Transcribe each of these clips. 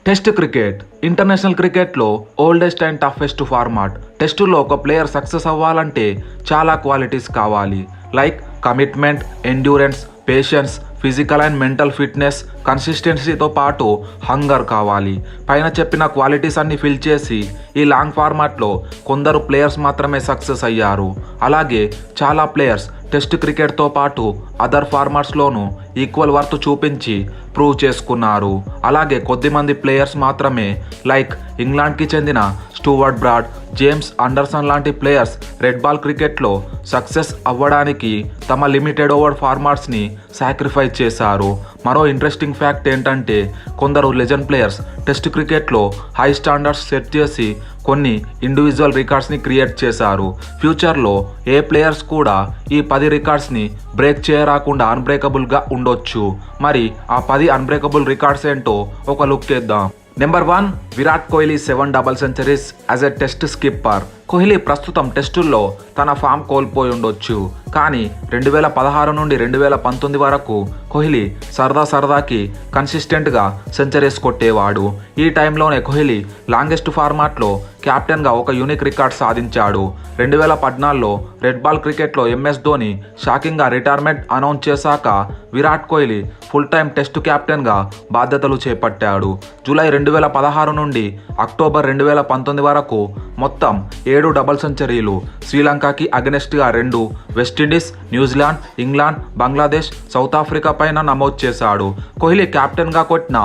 Test cricket international క్రికెట్లో oldest and toughest format. టెస్టులో ఒక ప్లేయర్ సక్సెస్ అవ్వాలంటే చాలా క్వాలిటీస్ కావాలి. Like commitment, endurance, patience, physical and mental fitness, కన్సిస్టెన్సీతో పాటు హంగర్ కావాలి. పైన చెప్పిన క్వాలిటీస్ అన్ని ఫిల్ చేసి ఈ లాంగ్ ఫార్మాట్లో కొందరు ప్లేయర్స్ మాత్రమే సక్సెస్ అయ్యారు. అలాగే చాలా ప్లేయర్స్ టెస్ట్ క్రికెట్తో పాటు అదర్ ఫార్మాట్స్లోనూ ఈక్వల్ వర్త్ చూపించి ప్రూవ్ చేసుకున్నారు. అలాగే కొద్దిమంది ప్లేయర్స్ మాత్రమే లైక్ ఇంగ్లాండ్కి చెందిన స్టూవర్ట్ బ్రాడ్, జేమ్స్ అండర్సన్ లాంటి ప్లేయర్స్ రెడ్ బాల్ క్రికెట్లో సక్సెస్ అవ్వడానికి తమ లిమిటెడ్ ఓవర్ ఫార్మాట్స్ని సాక్రిఫైస్ చేశారు. మరో ఇంట్రెస్టింగ్ ఫ్యాక్ట్ ఏంటంటే కొందరు లెజెండ్ ప్లేయర్స్ టెస్ట్ క్రికెట్లో హై స్టాండర్డ్స్ సెట్ చేసి కొన్ని ఇండివిజువల్ రికార్డ్స్ని క్రియేట్ చేశారు. ఫ్యూచర్లో ఏ ప్లేయర్స్ కూడా ఈ 10 రికార్డ్స్ని బ్రేక్ చేయరాకుండా అన్బ్రేకబుల్గా ఉండొచ్చు. మరి ఆ 10 అన్బ్రేకబుల్ రికార్డ్స్ ఏంటో ఒక లుక్ చేద్దాం. Number 1, Virat Kohli 7 double centuries as a test skipper. Kohli ప్రస్తుతం టెస్టుల్లో తన ఫామ్ కోల్పోయి ఉండొచ్చు, కానీ 2016 నుండి 2019 వరకు కోహ్లీ సరదాకి కన్సిస్టెంట్గా సెంచరీస్ కొట్టేవాడు. ఈ టైంలోనే కోహ్లీ లాంగెస్ట్ ఫార్మాట్లో కెప్టెన్గా ఒక యూనిక్ రికార్డ్ సాధించాడు. 2014లో రెడ్ బాల్ క్రికెట్లో ఎంఎస్ ధోని షాకింగ్గా రిటైర్మెంట్ అనౌన్స్ చేశాక Virat Kohli full time test కెప్టెన్గా బాధ్యతలు చేపట్టాడు. జూలై 2016 నుండి అక్టోబర్ 2019 వరకు మొత్తం 7 డబుల్ సెంచరీలు, శ్రీలంకకి అగెనెస్ట్గా 2, West Indies, New Zealand, England, Bangladesh, south Africa పైన నమోదు చేశాడు. కోహ్లీ కెప్టెన్గా కొట్టిన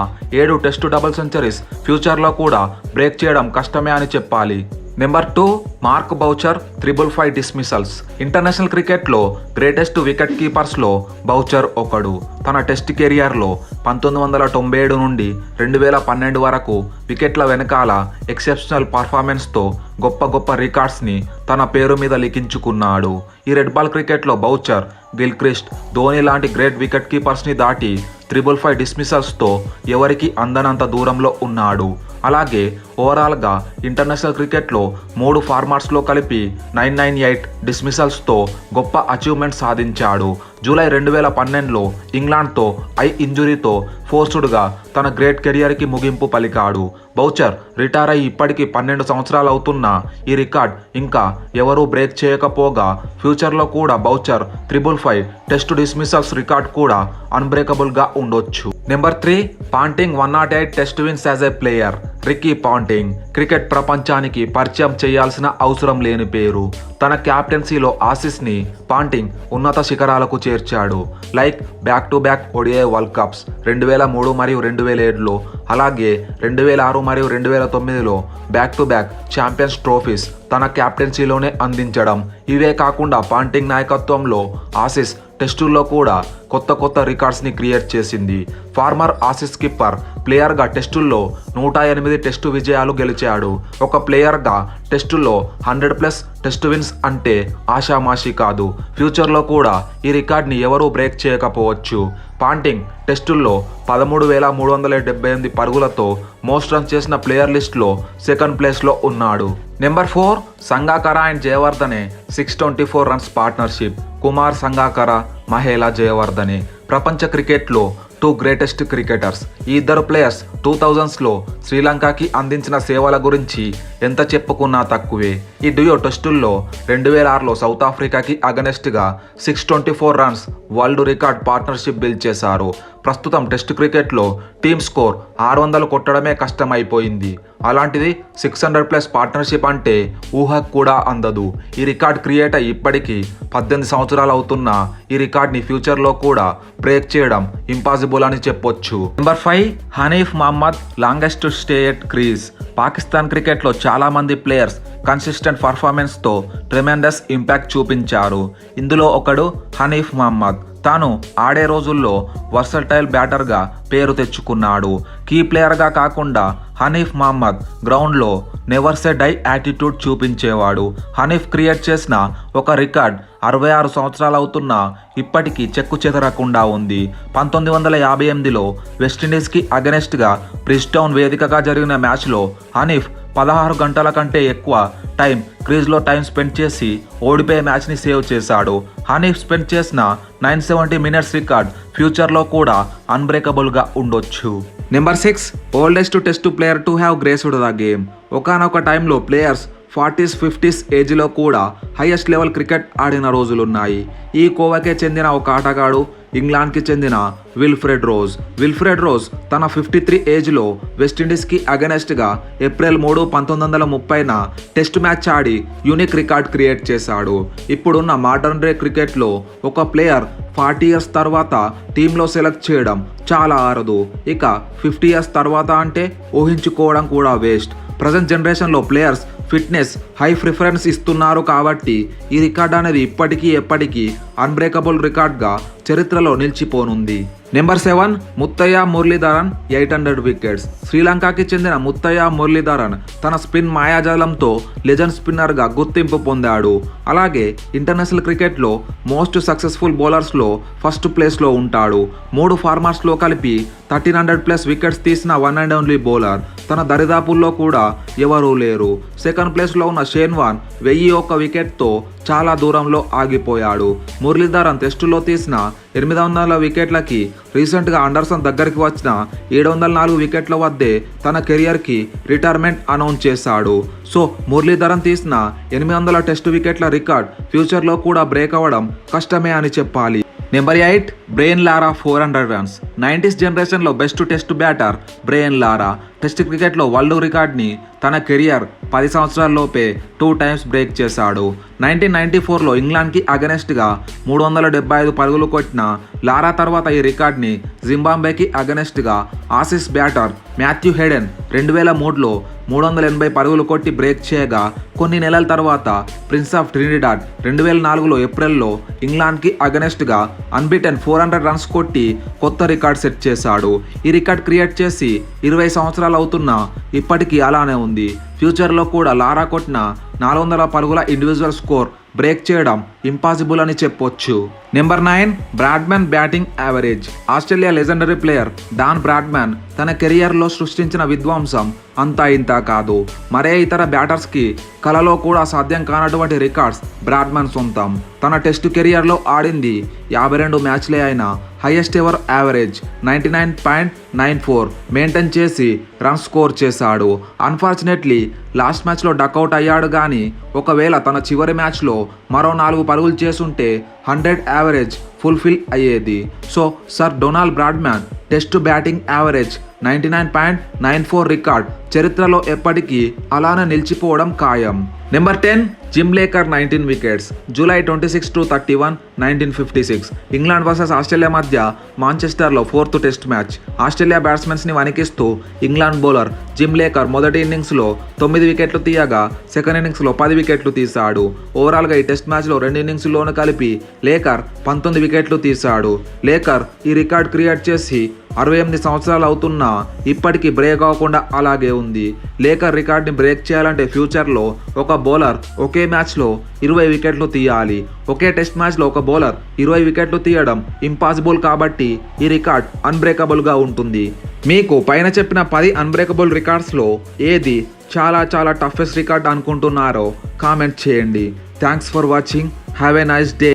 7 టెస్టు డబుల్ సెంచరీస్ ఫ్యూచర్లో కూడా బ్రేక్ చేయడం కష్టమే అని చెప్పాలి. Number 2, mark Boucher 555 dismissals. International క్రికెట్లో గ్రేటెస్ట్ వికెట్ కీపర్స్లో బౌచర్ ఒకడు. తన టెస్ట్ కెరియర్లో 1997 నుండి 2012 వరకు వికెట్ల వెనకాల ఎక్సెప్షనల్ పర్ఫార్మెన్స్తో గొప్ప రికార్డ్స్ని తన పేరు మీద లిఖించుకున్నాడు. ఈ రెడ్ బాల్ క్రికెట్లో బౌచర్ గిల్క్రిస్ట్, ధోని లాంటి గ్రేట్ వికెట్ కీపర్స్ని దాటి 555 డిస్మిసల్స్తో ఎవరికి అందనంత దూరంలో ఉన్నాడు. అలాగే ఓవరాల్గా ఇంటర్నేషనల్ క్రికెట్లో 3 ఫార్మాట్స్లో కలిపి 998 డిస్మిసల్స్తో గొప్ప అచీవ్మెంట్ సాధించాడు. జూలై 2012లో ఇంగ్లాండ్తో ఐ ఇంజురీతో ఫోర్స్డ్గా తన గ్రేట్ కెరియర్కి ముగింపు పలికాడు. బౌచర్ రిటైర్ అయ్యి ఇప్పటికీ 12 సంవత్సరాలు అవుతున్నా ఈ రికార్డ్ ఇంకా ఎవరూ బ్రేక్ చేయకపోగా ఫ్యూచర్లో కూడా బౌచర్ 555 టెస్ట్ డిస్మిసల్స్ రికార్డ్ కూడా అన్బ్రేకబుల్గా ఉండొచ్చు. Number 3, Ponting 108 test wins as a player. Ricky Ponting cricket ప్రపంచానికి పరిచయం చేయాల్సిన అవసరం లేని పేరు. తన క్యాప్టెన్సీలో ఆసీస్ని పాంటింగ్ ఉన్నత శిఖరాలకు చేర్చాడు. Like back to back ODI world cups 2003 మరియు 2007లో, అలాగే 2006 మరియు 2009లో back to back champions trophies తన క్యాప్టెన్సీలోనే అందించడం. ఇవే కాకుండా పాంటింగ్ నాయకత్వంలో ఆసీస్ టెస్టుల్లో కూడా కొత్త రికార్డ్స్ని క్రియేట్ చేసింది. ఫార్మర్ ఆసీస్ స్కిప్పర్ ప్లేయర్గా టెస్టుల్లో 108 టెస్టు విజయాలు గెలిచాడు. ఒక ప్లేయర్గా టెస్టుల్లో 100+ టెస్ట్ విన్స్ అంటే ఆషామాషి కాదు. ఫ్యూచర్లో కూడా ఈ రికార్డ్ని ఎవరూ బ్రేక్ చేయకపోవచ్చు. పాంటింగ్ టెస్టుల్లో 13,378 పరుగులతో మోస్ట్ రన్స్ చేసిన ప్లేయర్ లిస్ట్లో సెకండ్ ప్లేస్లో ఉన్నాడు. Number 4, Sangakkara and Jayawardene 624 runs partnership. Kumar Sangakkara, Mahela Jayawardene ప్రపంచ క్రికెట్లో 2 గ్రేటెస్ట్ క్రికెటర్స్. ఈ ఇద్దరు ప్లేయర్స్ 2000స్లో శ్రీలంకకి అందించిన సేవల గురించి ఎంత చెప్పుకున్నా తక్కువే. ఈ డ్యూయో టెస్టుల్లో 2006లో సౌత్ ఆఫ్రికాకి అగెనెస్ట్గా 624 runs world record partnership build చేశారు. ప్రస్తుతం టెస్ట్ క్రికెట్లో టీమ్ స్కోర్ 600 కొట్టడమే కష్టమైపోయింది. అలాంటిది 600+ పార్ట్నర్షిప్ అంటే ఊహకు కూడా అందదు. ఈ రికార్డ్ క్రియేట్ అయ్యి ఇప్పటికీ 18 సంవత్సరాలు అవుతున్నా ఈ రికార్డ్ని ఫ్యూచర్లో కూడా బ్రేక్ చేయడం ఇంపాసిబుల్ అని చెప్పొచ్చు. Number 5, Hanif Mohammad longest stay at crease. Pakistan క్రికెట్లో చాలామంది ప్లేయర్స్ కన్సిస్టెంట్ పర్ఫార్మెన్స్తో ట్రెమెండస్ ఇంపాక్ట్ చూపించారు. ఇందులో ఒకడు హనీఫ్ మహమ్మద్. తాను ఆడే రోజుల్లో వర్సటైల్ బ్యాటర్గా పేరు తెచ్చుకున్నాడు. కీ ప్లేయర్గా కాకుండా హనీఫ్ మహమ్మద్ గ్రౌండ్లో నెవర్ సే డై యాటిట్యూడ్ చూపించేవాడు. హనీఫ్ క్రియేట్ చేసిన ఒక రికార్డ్ 66 సంవత్సరాలు అవుతున్నా ఇప్పటికీ చెక్కు చెదరకుండా ఉంది. 1958లో వెస్టిండీస్కి అగెనెస్ట్గా బ్రిస్టౌన్ వేదికగా జరిగిన మ్యాచ్లో హనీఫ్ 16 గంటల కంటే ఎక్కువ టైం క్రీజ్లో టైం స్పెండ్ చేసి ఓడిపోయే మ్యాచ్ని సేవ్ చేశాడు. హనీఫ్ స్పెండ్ చేసిన 970 మినిట్స్ రికార్డ్ ఫ్యూచర్లో కూడా అన్బ్రేకబుల్గా ఉండొచ్చు. Number 6 oldest test player to have graced the game. ఒకానొక టైంలో ప్లేయర్స్ 40s 50s ఏజ్లో కూడా హైయెస్ట్ లెవెల్ క్రికెట్ ఆడిన రోజులున్నాయి. ఈ కోవకే చెందిన ఒక ఆటగాడు ఇంగ్లాండ్కి చెందిన విల్ఫ్రెడ్ రోజ్ తన 53 ఏజ్లో వెస్టిండీస్కి అగెనెస్ట్గా ఏప్రిల్ 3, 1930న టెస్ట్ మ్యాచ్ ఆడి యూనిక్ రికార్డ్ క్రియేట్ చేశాడు. ఇప్పుడున్న మోడర్న్ డే క్రికెట్లో ఒక ప్లేయర్ 40 ఇయర్స్ తర్వాత టీంలో సెలెక్ట్ చేయడం చాలా అరుదు. ఇక 50 ఇయర్స్ తర్వాత అంటే ఊహించుకోవడం కూడా వేస్ట్. ప్రజెంట్ జనరేషన్లో ప్లేయర్స్ ఫిట్నెస్ హై ప్రిఫరెన్స్ ఇస్తున్నారు కాబట్టి ఈ రికార్డ్ అనేది ఇప్పటికీ ఎప్పటికీ అన్బ్రేకబుల్ రికార్డ్గా చరిత్రలో నిలిచిపోనుంది. Number 7 Muttiah Muralitharan 800 wickets. శ్రీలంకకి చెందిన ముత్తయ్య మురళీధరన్ తన స్పిన్ మాయాజాలంతో లెజెండ్ స్పిన్నర్గా గుర్తింపు పొందాడు. అలాగే ఇంటర్నేషనల్ క్రికెట్లో మోస్ట్ సక్సెస్ఫుల్ బౌలర్స్లో ఫస్ట్ ప్లేస్లో ఉంటాడు. 3 ఫార్మాట్స్లో కలిపి 1300+ వికెట్స్ తీసిన వన్ అండ్ ఓన్లీ బౌలర్. తన దరిదాపుల్లో కూడా ఎవరూ లేరు. సెకండ్ ప్లేస్లో ఉన్న షేన్ వార్న్ 1001 వికెట్తో చాలా దూరంలో ఆగిపోయాడు. మురళీధరన్ టెస్టులో తీసిన 800 వికెట్లకి రీసెంట్గా అండర్సన్ దగ్గరికి వచ్చిన 704 వికెట్ల వద్దే తన కెరియర్కి రిటైర్మెంట్ అనౌన్స్ చేశాడు. సో మురళీధరన్ తీసిన 800 టెస్ట్ వికెట్ల రికార్డ్ ఫ్యూచర్లో కూడా బ్రేక్ అవ్వడం కష్టమే అని చెప్పాలి. నెంబర్ 8 బ్రెయిన్ లారా 400 రన్స్. 90s జనరేషన్లో బెస్ట్ టెస్ట్ బ్యాటర్ బ్రెయిన్ లారా టెస్ట్ క్రికెట్లో వరల్డ్ రికార్డ్ని తన కెరియర్ 10 సంవత్సరాల్లోపే 2 టైమ్స్ బ్రేక్ చేశాడు. 1994లో ఇంగ్లాండ్కి అగెనెస్ట్గా 375 పరుగులు కొట్టిన లారా తర్వాత ఈ రికార్డ్ని జింబాబ్వేకి అగెనెస్ట్గా ఆసీస్ బ్యాటర్ మాథ్యూ హెడెన్ 2003లో 380 పరుగులు కొట్టి బ్రేక్ చేయగా కొన్ని నెలల తర్వాత ప్రిన్స్ ఆఫ్ ట్రినిడాడ్ 2004లో ఏప్రిల్లో ఇంగ్లాండ్కి అగెనెస్ట్గా అన్బీటెన్ 400 రన్స్ కొట్టి కొత్త రికార్డ్ సెట్ చేశాడు. ఈ రికార్డ్ క్రియేట్ చేసి 20 సంవత్సరాలు అవుతున్నా ఇప్పటికీ అలానే ఉంది. ఫ్యూచర్లో కూడా లారా కొట్టిన 400 పరుగుల ఇండివిజువల్ స్కోర్ బ్రేక్ చేయడం ఇంపాసిబుల్ అని చెప్పొచ్చు. Number 9 Bradman batting average. Australia legendary player Don Bradman తన కెరియర్లో సృష్టించిన విధ్వంసం అంతా ఇంతా కాదు. మరే ఇతర బ్యాటర్స్కి కలలో కూడా సాధ్యం కానటువంటి రికార్డ్స్ బ్రాడ్మ్యాన్ సొంతం. తన టెస్ట్ కెరియర్లో ఆడింది 52 మ్యాచ్లే అయినా హైయెస్ట్ ఎవర్ యావరేజ్ 99.94 మెయింటైన్ చేసి రన్ స్కోర్ చేశాడు. అన్ఫార్చునేట్లీ లాస్ట్ మ్యాచ్లో డకౌట్ అయ్యాడు. కానీ ఒకవేళ తన చివరి మ్యాచ్లో మరో 4 పరుగులు చేసుంటే 100 యావరేజ్ ఫుల్ఫిల్ అయ్యేది. So sir Donald Bradman test batting average 99.94 record చరిత్రలో ఎప్పటికీ అలానే నిలిచిపోవడం ఖాయం. Number 10 Jim Laker 19 wickets. July 26 to 31, 1956 England versus Australia మధ్య మాంచెస్టర్లో 4th టెస్ట్ మ్యాచ్. ఆస్ట్రేలియా బ్యాట్స్మెన్స్ని వణికిస్తూ ఇంగ్లాండ్ బౌలర్ జిమ్ లేకర్ మొదటి ఇన్నింగ్స్లో 9 వికెట్లు తీయగా సెకండ్ ఇన్నింగ్స్లో 10 వికెట్లు తీశాడు. ఓవరాల్గా ఈ టెస్ట్ మ్యాచ్లో 2 ఇన్నింగ్స్లోనూ కలిపి లేకర్ 19 వికెట్లు తీశాడు. లేకర్ ఈ రికార్డ్ క్రియేట్ చేసి 68 సంవత్సరాలు అవుతున్నా ఇప్పటికీ బ్రేక్ అవ్వకుండా అలాగే ఉంది. లేకర్ రికార్డ్ని బ్రేక్ చేయాలంటే ఫ్యూచర్లో ఒక బౌలర్ ఒకే మ్యాచ్లో 20 వికెట్లు తీయాలి. ఒకే టెస్ట్ మ్యాచ్లో ఒక బౌలర్ 20 వికెట్లు తీయడం ఇంపాసిబుల్ కాబట్టి ఈ రికార్డ్ అన్బ్రేకబుల్గా ఉంటుంది. మీకు పైన చెప్పిన 10 అన్బ్రేకబుల్ రికార్డ్స్లో ఏది చాలా టఫెస్ట్ రికార్డ్ అనుకుంటున్నారో కామెంట్ చేయండి. Thanks for watching. Have a nice day.